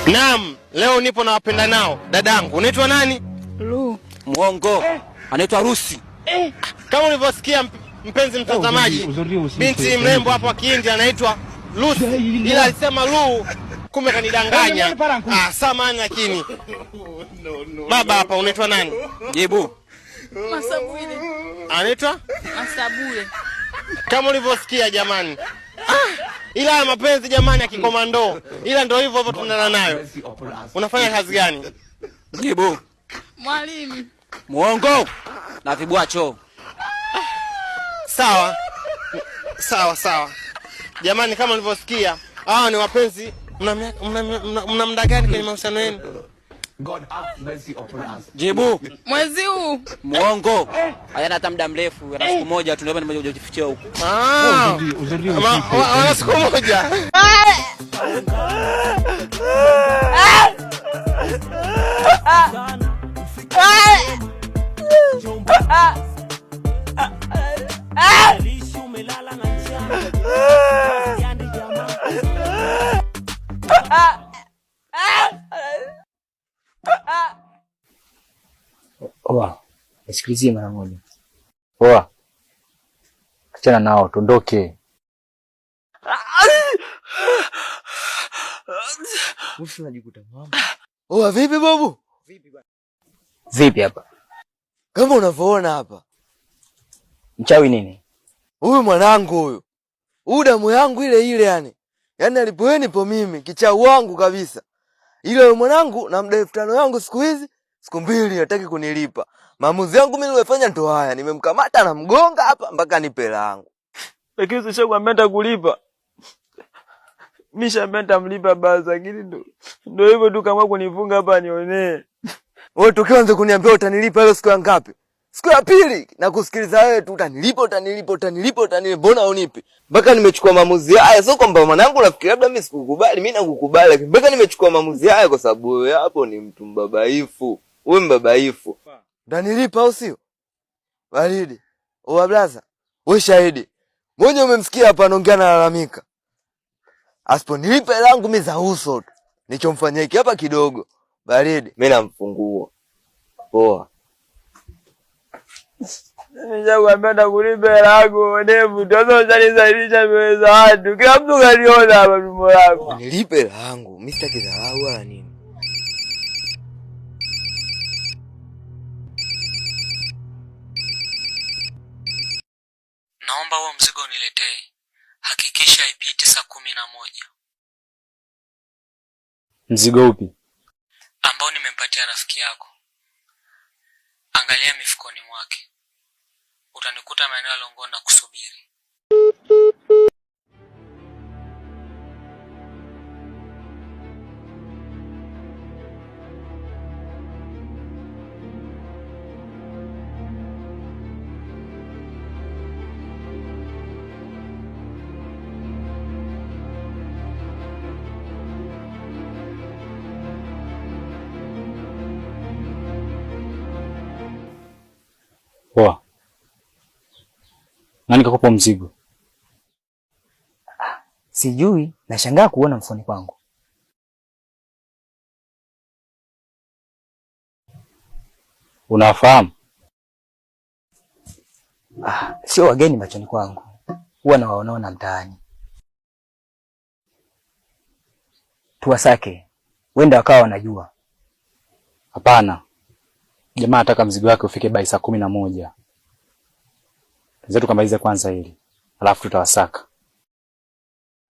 Naam, leo nipo na wapenda nao. Dadangu, unaitwa nani? Lu. Muongo. Anaitwa Rusi. Kama ulivyosikia mpenzi mtazamaji, binti mrembo hapo wa Kihindi anaitwa Lucy. Ila alisema Lu, kumbe kanidanganya. Samahani lakini. Baba hapa unaitwa nani? Jibu. Masabule. Anaitwa? Masabule. Kama ulivyosikia jamani. Ila mapenzi jamani ya kikomando. Ila ndio hivyo tunaenda nayo. Unafanya kazi gani? Jibu. Mwalimu. Muongo. Na vibwacho. Sawa. Sawa. Jamani kama ulivyosikia, hawa ni wapenzi. Mna muda gani kwenye mahusiano yenu? God have mercy upon us. Jibu. Mwezi huu. Muongo. Hayana hata muda mrefu, yana siku moja tu ndio nimekuja kujifichia huko. Wana siku moja. Oa, nisikilizie mara moja. Oa. Achana nao, tuondoke. Usi unajikuta mama. Oa, vipi babu? Vipi hapa? Kama unavyoona hapa. Mchawi nini? Huyu mwanangu huyu. Huyu damu yangu ile yani. Yaani alipoeni nipo mimi, kichau wangu kabisa. Ile yule mwanangu na mdai 5 yangu siku hizi, siku 2 hataki kunilipa. Maamuzi yangu mimi niliyofanya ndo haya, nimemkamata na mgonga hapa mpaka nipe langu. Lakini sishakwambia kulipa. Misha mlipa basi lakini ndo hivyo tu kama kunifunga hapa nionee. Wewe tukianza kuniambia utanilipa leo siku ya ngapi? Siku ya pili na kusikiliza wewe tu utanilipa. Mbona unipi? Mpaka nimechukua maamuzi haya, sio kwamba mwanangu nafikiri labda mimi sikukubali, mimi nakukubali lakini mpaka nimechukua maamuzi haya kwa sababu wewe hapo ni mtu mbabaifu. Wewe mbabaifu. Utanilipa au sio? Baridi. Oa blaza. Wewe shahidi. Mmoja umemsikia hapa anaongea na lalamika. Asiponilipa langu mimi za uso tu. Nichomfanyia hiki hapa kidogo. Baridi. Mimi namfungua. Poa. Nishakwambia kulipa langu ndevu. Tozo unanisaidia mbele za watu. Kila mtu kaniona hapa tumbo langu. Nilipe langu. Mimi sitaki dharau wala nini. Naomba huo mzigo uniletee. Hakikisha ipite saa 11. Mzigo upi? Ambao nimempatia rafiki yako. Angalia mifukoni mwake. Utanikuta maeneo ya Longonda kusubiri. Poa. Nani kakupa mzigo? Sijui, nashangaa kuona mfoni kwangu. Unafahamu? Sio wageni machoni kwangu. Huwa nawaona mtaani. Tuwasake. Wenda wakawa wanajua. Hapana. Jamaa anataka mzigo wake ufike by saa 11. Zetu kamalize kwanza hili. Alafu tutawasaka.